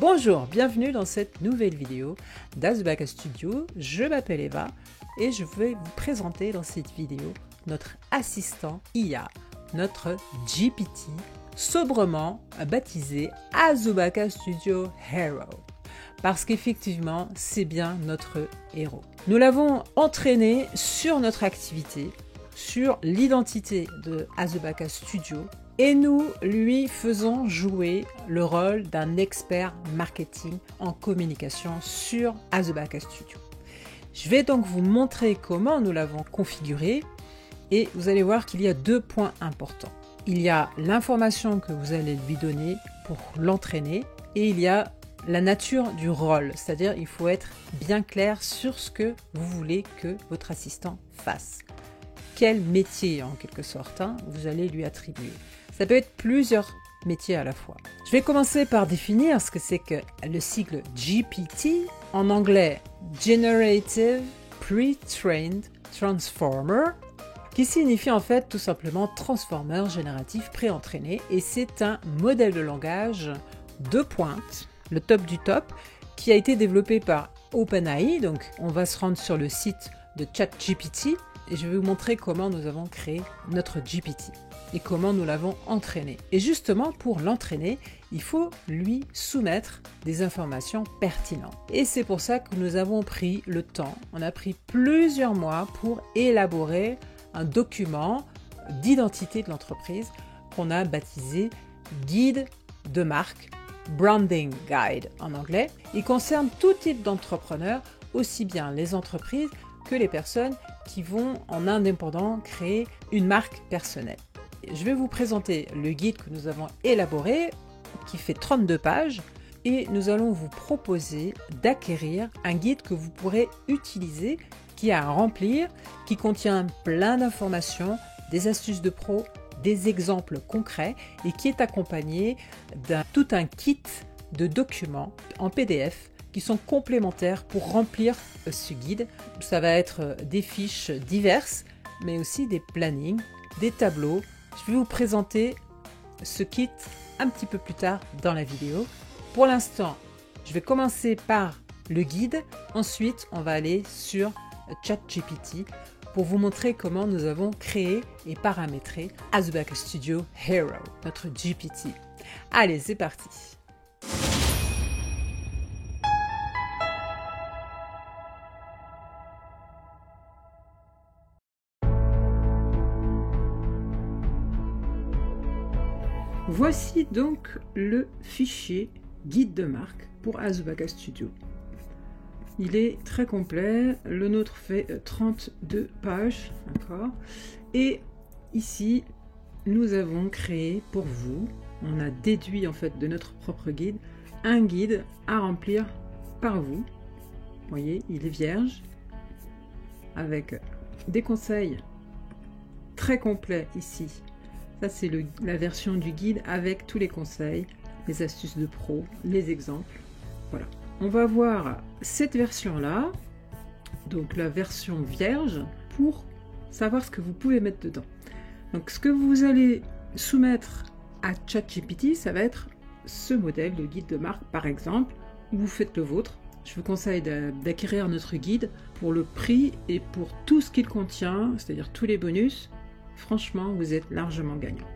Bonjour, bienvenue dans cette nouvelle vidéo d'Azubaka Studio. Je m'appelle Eva et je vais vous présenter dans cette vidéo notre assistant IA, notre GPT, sobrement baptisé Azubaka Studio Hero. Parce qu'effectivement, c'est bien notre héros. Nous l'avons entraîné sur notre activité, sur l'identité de Azubaka Studio, et nous lui faisons jouer le rôle d'un expert marketing en communication sur Azubaka Studio. Je vais donc vous montrer comment nous l'avons configuré et vous allez voir qu'il y a deux points importants. Il y a l'information que vous allez lui donner pour l'entraîner et il y a la nature du rôle, c'est-à-dire il faut être bien clair sur ce que vous voulez que votre assistant fasse. Quel métier en quelque sorte vous allez lui attribuer. Ça peut être plusieurs métiers à la fois. Je vais commencer par définir ce que c'est que le sigle GPT, en anglais Generative Pre-trained Transformer, qui signifie en fait tout simplement transformer génératif pré-entraîné, et c'est un modèle de langage de pointe, le top du top, qui a été développé par OpenAI. Donc on va se rendre sur le site de ChatGPT et je vais vous montrer comment nous avons créé notre GPT et comment nous l'avons entraîné. Et justement, pour l'entraîner, il faut lui soumettre des informations pertinentes. Et c'est pour ça que nous avons pris le temps, on a pris plusieurs mois pour élaborer un document d'identité de l'entreprise qu'on a baptisé Guide de marque, Branding Guide en anglais. Il concerne tout type d'entrepreneurs, aussi bien les entreprises que les personnes qui vont en indépendant créer une marque personnelle. Je vais vous présenter le guide que nous avons élaboré, qui fait 32 pages, et nous allons vous proposer d'acquérir un guide que vous pourrez utiliser, qui a à remplir, qui contient plein d'informations, des astuces de pro, des exemples concrets, et qui est accompagné tout un kit de documents en PDF qui sont complémentaires pour remplir ce guide. Ça va être des fiches diverses, mais aussi des plannings, des tableaux. Je vais vous présenter ce kit un petit peu plus tard dans la vidéo. Pour l'instant, je vais commencer par le guide. Ensuite, on va aller sur ChatGPT pour vous montrer comment nous avons créé et paramétré Azubaka Studio Hero, notre GPT. Allez, c'est parti! Voici donc le fichier guide de marque pour Azubaka Studio. Il est très complet, le nôtre fait 32 pages, d'accord. Et ici, nous avons créé pour vous, on a déduit en fait de notre propre guide, un guide à remplir par vous. Vous voyez, il est vierge, avec des conseils très complets ici. Ça, c'est la version du guide avec tous les conseils, les astuces de pro, les exemples. Voilà. On va voir cette version-là, donc la version vierge, pour savoir ce que vous pouvez mettre dedans. Donc, ce que vous allez soumettre à ChatGPT, ça va être ce modèle de guide de marque, par exemple, ou vous faites le vôtre. Je vous conseille d'acquérir notre guide pour le prix et pour tout ce qu'il contient, c'est-à-dire tous les bonus. Franchement, vous êtes largement gagnant.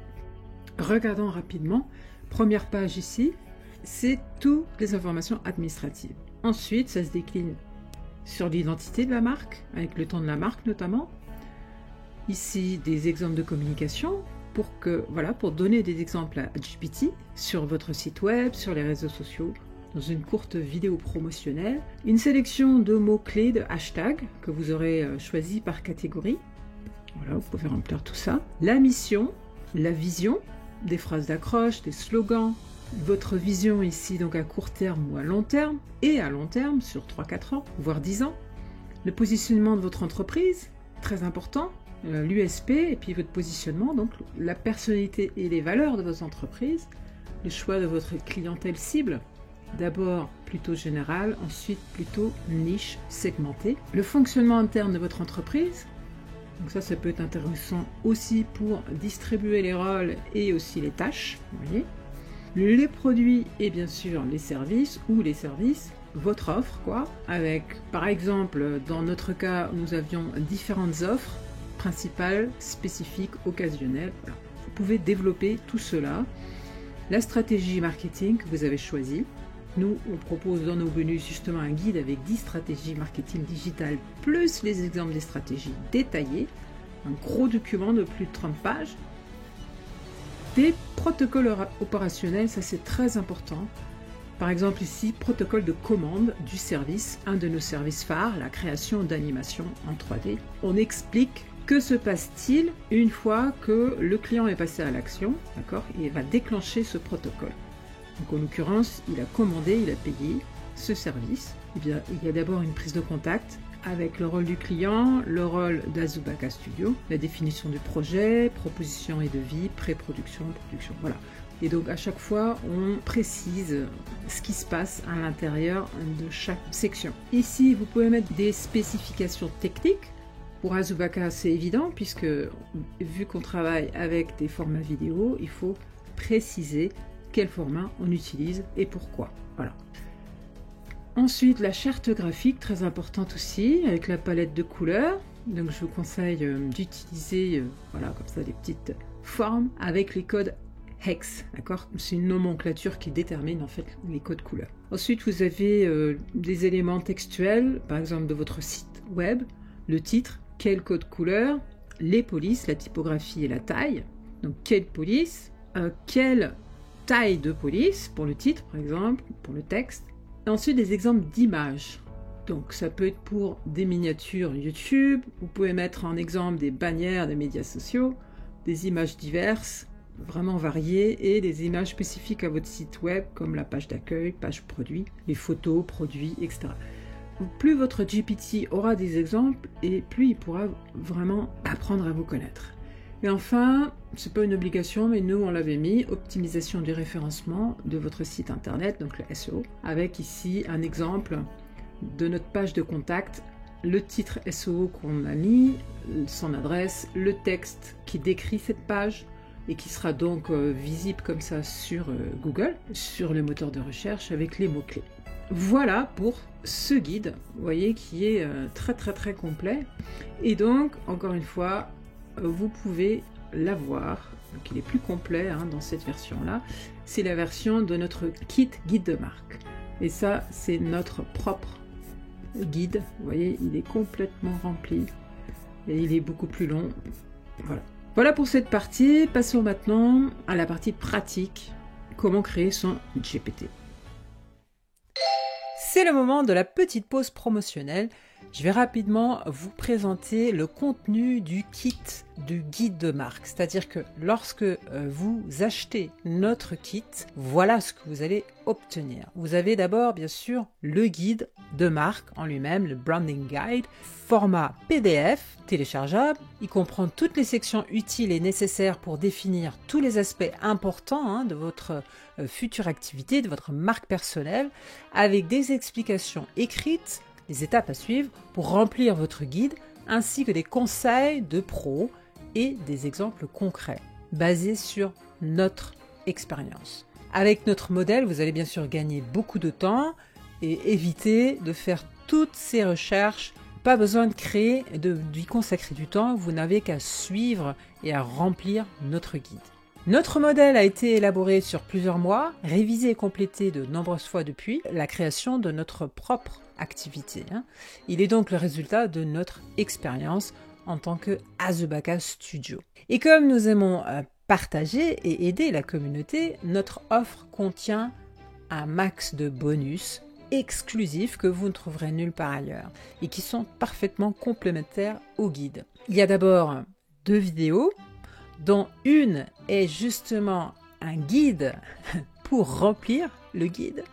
Regardons rapidement. Première page ici, c'est toutes les informations administratives. Ensuite, ça se décline sur l'identité de la marque, avec le ton de la marque notamment. Ici, des exemples de communication pour donner des exemples à GPT sur votre site web, sur les réseaux sociaux, dans une courte vidéo promotionnelle. Une sélection de mots-clés, de hashtags que vous aurez choisis par catégorie. Voilà, vous pouvez remplir tout ça. La mission, la vision, des phrases d'accroche, des slogans, votre vision ici donc à court terme ou à long terme, et à long terme sur 3-4 ans, voire 10 ans. Le positionnement de votre entreprise, très important, l'USP et puis votre positionnement, donc la personnalité et les valeurs de votre entreprise, le choix de votre clientèle cible, d'abord plutôt général, ensuite plutôt niche, segmentée. Le fonctionnement interne de votre entreprise, donc ça peut être intéressant aussi pour distribuer les rôles et aussi les tâches. Vous voyez. les produits et bien sûr les services ou les services, votre offre quoi, avec par exemple dans notre cas nous avions différentes offres principales, spécifiques, occasionnelles. Voilà. Vous pouvez développer tout cela, la stratégie marketing que vous avez choisie. Nous, on propose dans nos bonus justement un guide avec 10 stratégies marketing digitales plus les exemples des stratégies détaillées, un gros document de plus de 30 pages. Des protocoles opérationnels, ça c'est très important. Par exemple ici, protocole de commande du service, un de nos services phares, la création d'animations en 3D. On explique que se passe-t-il une fois que le client est passé à l'action, d'accord, et va déclencher ce protocole. Donc en l'occurrence, il a commandé, il a payé ce service. Eh bien, il y a d'abord une prise de contact avec le rôle du client, le rôle d'Azubaka Studio, la définition du projet, proposition et devis, pré-production, production, voilà. Et donc à chaque fois, on précise ce qui se passe à l'intérieur de chaque section. Ici, vous pouvez mettre des spécifications techniques. Pour Azubaka, c'est évident, puisque vu qu'on travaille avec des formats vidéo, il faut préciser quel format on utilise et pourquoi. Voilà. Ensuite, la charte graphique, très importante aussi, avec la palette de couleurs. Donc je vous conseille d'utiliser voilà, comme ça des petites formes avec les codes hex, d'accord? C'est une nomenclature qui détermine en fait les codes couleurs. Ensuite, vous avez des éléments textuels, par exemple de votre site web, le titre, quel code couleur, les polices, la typographie et la taille. Donc quelle police, quelle taille de police pour le titre par exemple, pour le texte. Et ensuite des exemples d'images. Donc ça peut être pour des miniatures YouTube, vous pouvez mettre en exemple des bannières des médias sociaux, des images diverses, vraiment variées, et des images spécifiques à votre site web comme la page d'accueil, page produit, les photos, produits, etc. Plus votre GPT aura des exemples et plus il pourra vraiment apprendre à vous connaître. Et enfin, c'est pas une obligation, mais nous on l'avait mis, optimisation du référencement de votre site internet, donc le SEO, avec ici un exemple de notre page de contact, le titre SEO qu'on a mis, son adresse, le texte qui décrit cette page et qui sera donc visible comme ça sur Google, sur le moteur de recherche avec les mots-clés. Voilà pour ce guide, vous voyez, qui est très complet. Et donc, encore une fois, vous pouvez l'avoir, donc il est plus complet dans cette version-là. C'est la version de notre kit guide de marque. Et ça, c'est notre propre guide. Vous voyez, il est complètement rempli et il est beaucoup plus long. Voilà. Voilà pour cette partie. Passons maintenant à la partie pratique. Comment créer son GPT. C'est le moment de la petite pause promotionnelle. Je vais rapidement vous présenter le contenu du kit du guide de marque. C'est-à-dire que lorsque vous achetez notre kit, voilà ce que vous allez obtenir. Vous avez d'abord, bien sûr, le guide de marque en lui-même, le Branding Guide, format PDF téléchargeable. Il comprend toutes les sections utiles et nécessaires pour définir tous les aspects importants de votre future activité, de votre marque personnelle, avec des explications écrites, les étapes à suivre pour remplir votre guide, ainsi que des conseils de pros et des exemples concrets, basés sur notre expérience. Avec notre modèle, vous allez bien sûr gagner beaucoup de temps et éviter de faire toutes ces recherches. Pas besoin de créer, d'y consacrer du temps, vous n'avez qu'à suivre et à remplir notre guide. Notre modèle a été élaboré sur plusieurs mois, révisé et complété de nombreuses fois depuis la création de notre propre activité. Il est donc le résultat de notre expérience en tant que Azubaka Studio. Et comme nous aimons partager et aider la communauté, notre offre contient un max de bonus exclusifs que vous ne trouverez nulle part ailleurs et qui sont parfaitement complémentaires au guide. Il y a d'abord 2 vidéos, dont une est justement un guide pour remplir le guide,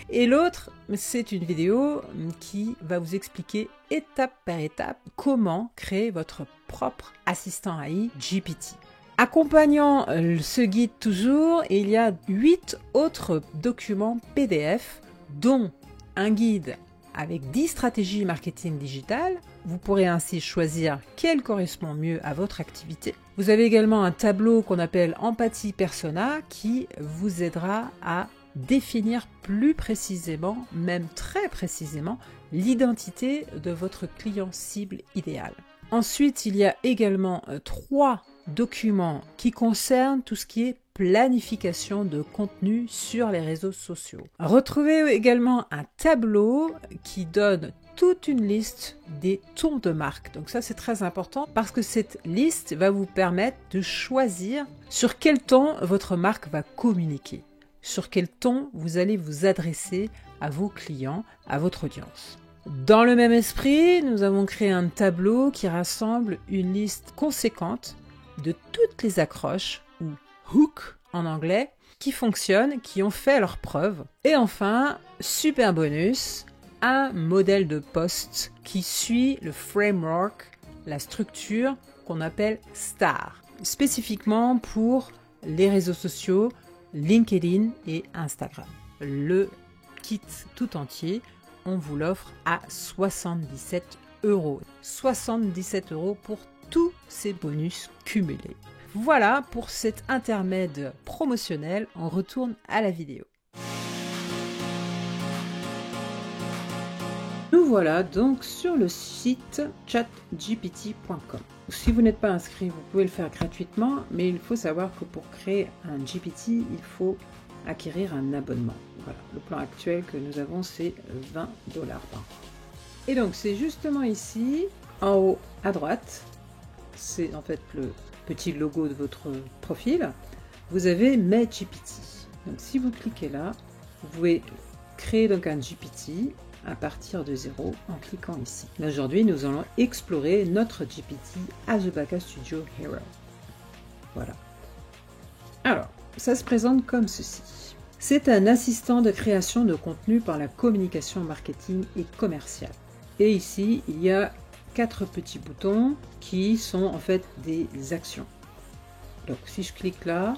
et l'autre c'est une vidéo qui va vous expliquer étape par étape comment créer votre propre assistant AI GPT. Accompagnant ce guide toujours, il y a 8 autres documents PDF, dont un guide avec 10 stratégies marketing digital. Vous pourrez ainsi choisir quelle correspond mieux à votre activité. Vous avez également un tableau qu'on appelle Empathie Persona qui vous aidera à définir plus précisément, même très précisément, l'identité de votre client cible idéal. Ensuite, il y a également 3 documents qui concernent tout ce qui est planification de contenu sur les réseaux sociaux. Retrouvez également un tableau qui donne toute une liste des tons de marque. Donc ça, c'est très important parce que cette liste va vous permettre de choisir sur quel ton votre marque va communiquer, sur quel ton vous allez vous adresser à vos clients, à votre audience. Dans le même esprit, nous avons créé un tableau qui rassemble une liste conséquente de toutes les accroches, ou hooks en anglais, qui fonctionnent, qui ont fait leurs preuves. Et enfin, super bonus, un modèle de post qui suit le framework, la structure qu'on appelle STAR, spécifiquement pour les réseaux sociaux, LinkedIn et Instagram. Le kit tout entier, on vous l'offre à 77 €. 77 € pour tous ces bonus cumulés. Voilà pour cet intermède promotionnel, on retourne à la vidéo. Nous voilà donc sur le site chatgpt.com. Si vous n'êtes pas inscrit, vous pouvez le faire gratuitement, mais il faut savoir que pour créer un GPT, il faut acquérir un abonnement. Voilà, le plan actuel que nous avons, c'est 20 $ par mois. Et donc, c'est justement ici, en haut à droite, c'est en fait le petit logo de votre profil, vous avez Mes GPT. Donc, si vous cliquez là, vous pouvez créer donc un GPT à partir de 0 en cliquant ici. Aujourd'hui, nous allons explorer notre GPT Azubaka Studio Hero. Voilà. Alors, ça se présente comme ceci. C'est un assistant de création de contenu par la communication marketing et commerciale. Et ici, il y a 4 petits boutons qui sont en fait des actions. Donc, si je clique là,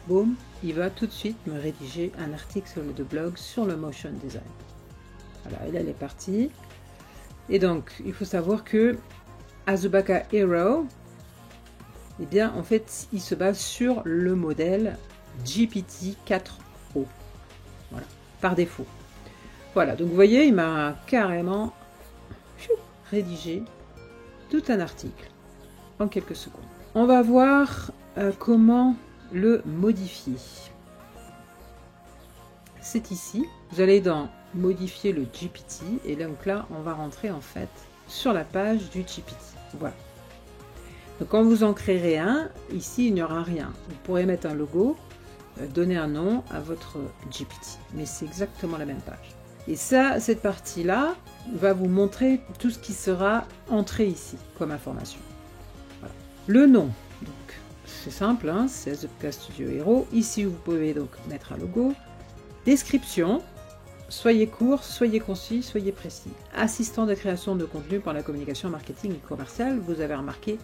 boum, il va tout de suite me rédiger un article de blog sur le motion design. Voilà, et là, elle est partie. Et donc, il faut savoir que Azubaka Hero, eh bien, en fait, il se base sur le modèle GPT-4o. Voilà, par défaut. Voilà, donc vous voyez, il m'a carrément rédigé tout un article en quelques secondes. On va voir comment le modifier. C'est ici. Vous allez dans modifier le GPT et donc là, on va rentrer en fait sur la page du GPT. Voilà. Donc quand vous en créerez un, ici il n'y aura rien. Vous pourrez mettre un logo, donner un nom à votre GPT, mais c'est exactement la même page. Et ça, cette partie-là va vous montrer tout ce qui sera entré ici comme information. Voilà. Le nom, donc c'est simple, hein, c'est Azubaka Studio Hero. Ici, vous pouvez donc mettre un logo. Description, soyez court, soyez concis, soyez précis. Assistant de création de contenu par la communication marketing et commerciale, vous avez remarqué,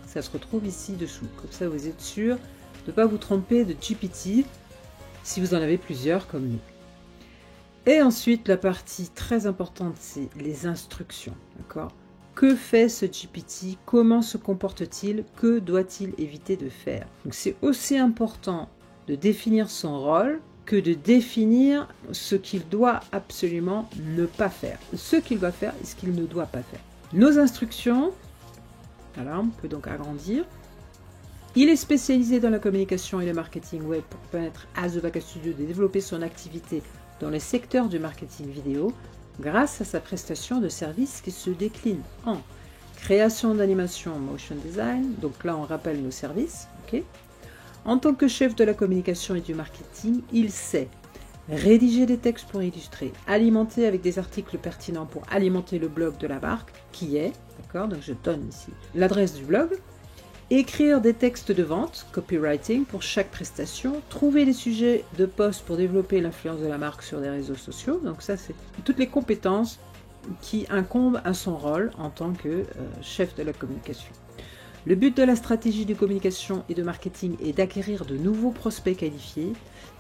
ça se retrouve ici dessous. Comme ça, vous êtes sûr de ne pas vous tromper de GPT si vous en avez plusieurs comme nous. Et ensuite, la partie très importante, c'est les instructions. D'accord ? Que fait ce GPT? Comment se comporte-t-il? Que doit-il éviter de faire? Donc, c'est aussi important de définir son rôle que de définir ce qu'il doit absolument ne pas faire. Ce qu'il doit faire et ce qu'il ne doit pas faire. Nos instructions, voilà, on peut donc agrandir. Il est spécialisé dans la communication et le marketing web pour permettre à Azubaka Studio de développer son activité dans les secteurs du marketing vidéo grâce à sa prestation de services qui se décline en création d'animation motion design, donc là on rappelle nos services, ok. En tant que chef de la communication et du marketing, il sait rédiger des textes pour illustrer, alimenter avec des articles pertinents pour alimenter le blog de la marque, qui est, d'accord, donc je donne ici l'adresse du blog, écrire des textes de vente, copywriting pour chaque prestation, trouver des sujets de post pour développer l'influence de la marque sur des réseaux sociaux, donc ça c'est toutes les compétences qui incombent à son rôle en tant que chef de la communication. Le but de la stratégie de communication et de marketing est d'acquérir de nouveaux prospects qualifiés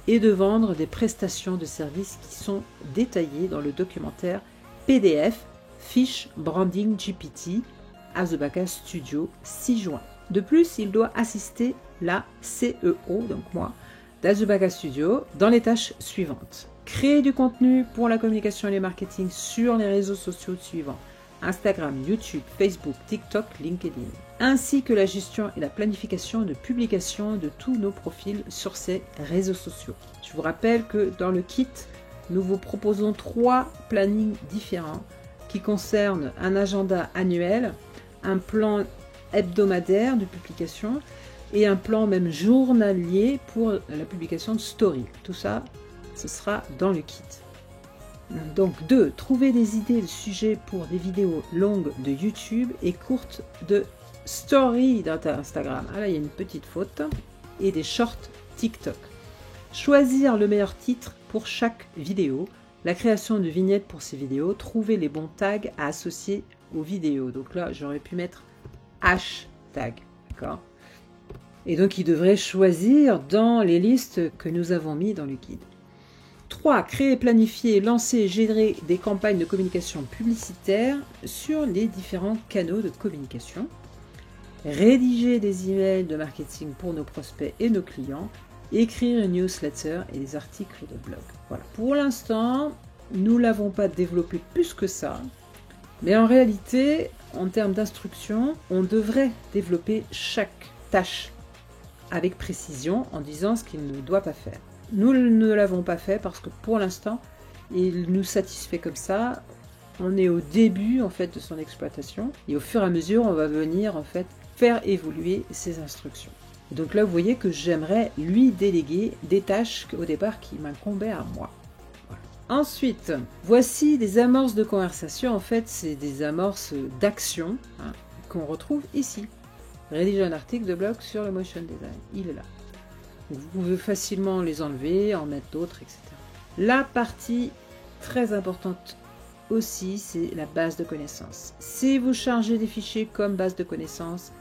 et de vendre des prestations de services qui sont détaillées dans le documentaire PDF Fiche Branding GPT Azubaka Studio 6 juin. De plus, il doit assister la CEO, donc moi, d'Azubaka Studio, dans les tâches suivantes. Créer du contenu pour la communication et le marketing sur les réseaux sociaux suivants. Instagram, YouTube, Facebook, TikTok, LinkedIn. Ainsi que la gestion et la planification de publication de tous nos profils sur ces réseaux sociaux. Je vous rappelle que dans le kit, nous vous proposons 3 plannings différents qui concernent un agenda annuel, un plan hebdomadaire de publication et un plan même journalier pour la publication de story. Tout ça, ce sera dans le kit. Donc 2. Trouver des idées de sujets pour des vidéos longues de YouTube et courtes de story d'Instagram. Ah là, il y a une petite faute. Et des shorts TikTok. Choisir le meilleur titre pour chaque vidéo. La création de vignettes pour ces vidéos. Trouver les bons tags à associer aux vidéos. Donc là, j'aurais pu mettre hashtag. D'accord ? Et donc, il devrait choisir dans les listes que nous avons mis dans le guide. 3. Créer, planifier, lancer et gérer des campagnes de communication publicitaire sur les différents canaux de communication. Rédiger des emails de marketing pour nos prospects et nos clients. Écrire une newsletter et des articles de blog. Voilà. Pour l'instant, nous ne l'avons pas développé plus que ça. Mais en réalité, en termes d'instruction, on devrait développer chaque tâche avec précision en disant ce qu'il ne doit pas faire. Nous ne l'avons pas fait parce que pour l'instant, il nous satisfait comme ça. On est au début en fait de son exploitation et au fur et à mesure, on va venir en fait faire évoluer ses instructions. Et donc là, vous voyez que j'aimerais lui déléguer des tâches au départ qui m'incombaient à moi. Voilà. Ensuite, voici des amorces de conversation. En fait, c'est des amorces d'action qu'on retrouve ici. Rédiger un article de blog sur le motion design. Il est là. Vous pouvez facilement les enlever, en mettre d'autres, etc. La partie très importante aussi, c'est la base de connaissances. Si vous chargez des fichiers comme base de connaissances,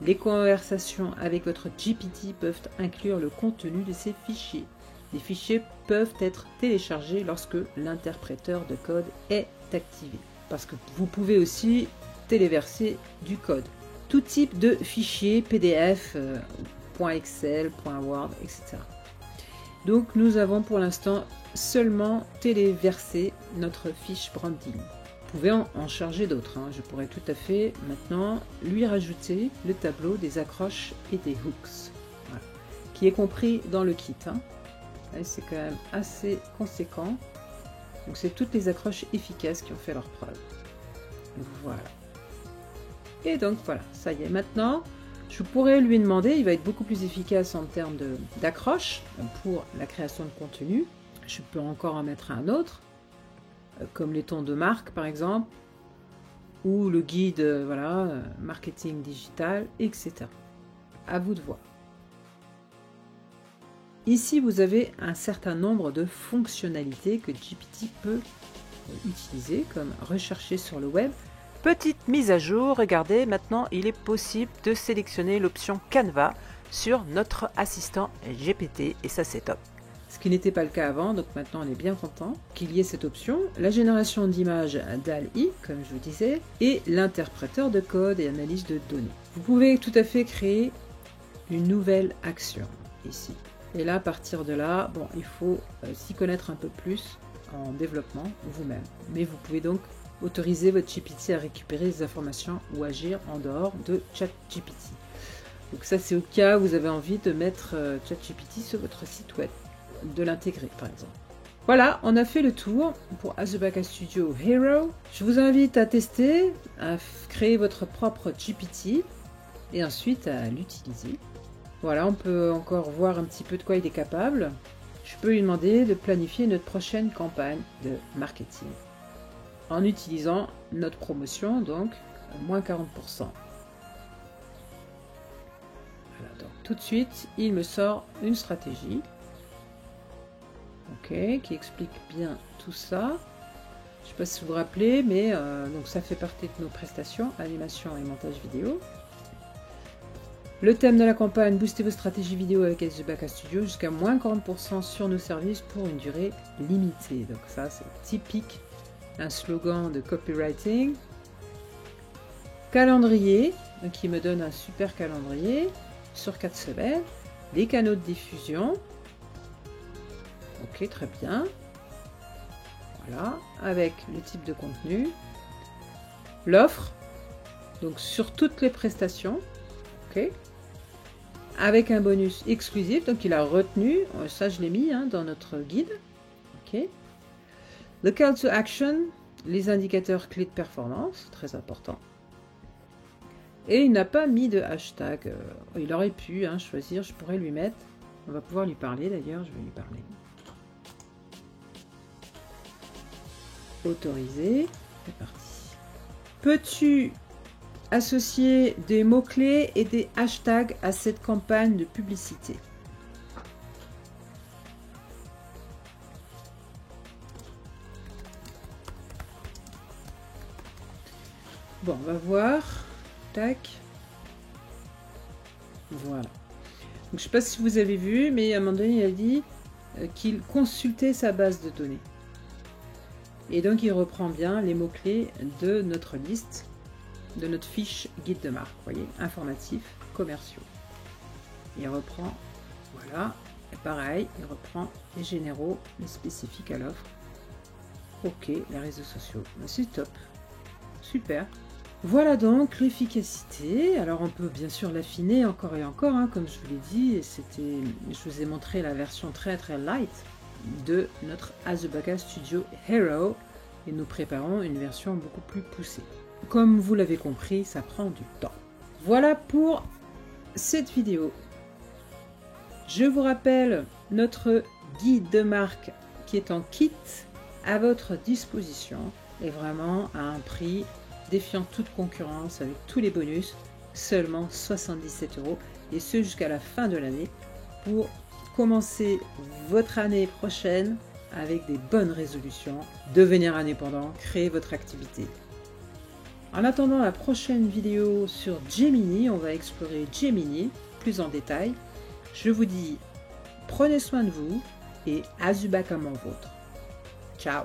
les conversations avec votre GPT peuvent inclure le contenu de ces fichiers. Les fichiers peuvent être téléchargés lorsque l'interpréteur de code est activé. Parce que vous pouvez aussi téléverser du code. Tout type de fichiers, PDF, .excel, .word, etc. Donc nous avons pour l'instant seulement téléversé notre fiche branding. Vous pouvez en charger d'autres. Je pourrais tout à fait maintenant lui rajouter le tableau des accroches et des hooks, voilà, qui est compris dans le kit. C'est quand même assez conséquent. Donc c'est toutes les accroches efficaces qui ont fait leur preuve. Voilà. Et donc voilà, ça y est, maintenant, je pourrais lui demander, il va être beaucoup plus efficace en termes d'accroche pour la création de contenu. Je peux encore en mettre un autre, comme les tons de marque par exemple, ou le guide, voilà, marketing digital, etc. À vous de voir. Ici, vous avez un certain nombre de fonctionnalités que GPT peut utiliser, comme rechercher sur le web. Petite mise à jour, regardez, maintenant il est possible de sélectionner l'option Canva sur notre assistant GPT et ça c'est top. Ce qui n'était pas le cas avant, donc maintenant on est bien content qu'il y ait cette option. La génération d'images DALL-E, comme je vous disais, et l'interpréteur de code et analyse de données. Vous pouvez tout à fait créer une nouvelle action ici. Et là, à partir de là, bon, il faut s'y connaître un peu plus en développement vous-même. Mais vous pouvez donc autoriser votre GPT à récupérer des informations ou agir en dehors de ChatGPT. Donc ça, c'est au cas où vous avez envie de mettre ChatGPT sur votre site web, de l'intégrer par exemple. Voilà, on a fait le tour pour Azubaka Studio Hero. Je vous invite à tester, à créer votre propre GPT et ensuite à l'utiliser. Voilà, on peut encore voir un petit peu de quoi il est capable. Je peux lui demander de planifier notre prochaine campagne de marketing en utilisant notre promotion, donc moins 40%. Voilà, donc tout de suite, il me sort une stratégie, qui explique bien tout ça. Je ne sais pas si vous vous rappelez, mais donc ça fait partie de nos prestations, animation et montage vidéo. Le thème de la campagne, boostez vos stratégies vidéo avec Azubaka Studio jusqu'à moins 40% sur nos services pour une durée limitée. Donc ça, c'est typique, un slogan de copywriting. Calendrier, donc il me donne un super calendrier sur 4 semaines. Les canaux de diffusion. Ok, très bien. Voilà, avec le type de contenu. L'offre, donc sur toutes les prestations. Ok. Avec un bonus exclusif, donc il a retenu, ça je l'ai mis dans notre guide. Ok. Le call to action, les indicateurs clés de performance, très important. Et il n'a pas mis de hashtag. Il aurait pu choisir, je pourrais lui mettre. On va pouvoir lui parler d'ailleurs, je vais lui parler. Autoriser, c'est parti. Peux-tu associer des mots-clés et des hashtags à cette campagne de publicité? Bon, on va voir. Tac. Voilà. Donc, je ne sais pas si vous avez vu, mais à un moment donné, il a dit qu'il consultait sa base de données. Et donc, il reprend bien les mots-clés de notre liste, de notre fiche guide de marque, vous voyez, informatifs, commerciaux. Il reprend, voilà, et pareil, il reprend les généraux, les spécifiques à l'offre. Ok, les réseaux sociaux, c'est top, super. Voilà donc l'efficacité. Alors on peut bien sûr l'affiner encore et encore, comme je vous l'ai dit, je vous ai montré la version très light de notre Azubaka Studio Hero et nous préparons une version beaucoup plus poussée. Comme vous l'avez compris, ça prend du temps. Voilà pour cette vidéo. Je vous rappelle notre guide de marque qui est en kit à votre disposition et vraiment à un prix défiant toute concurrence avec tous les bonus, seulement 77 € et ce jusqu'à la fin de l'année pour commencer votre année prochaine avec des bonnes résolutions, devenir indépendant, créer votre activité. En attendant la prochaine vidéo sur Gemini, on va explorer Gemini plus en détail. Je vous dis, prenez soin de vous et Azubaka mon vôtre. Ciao!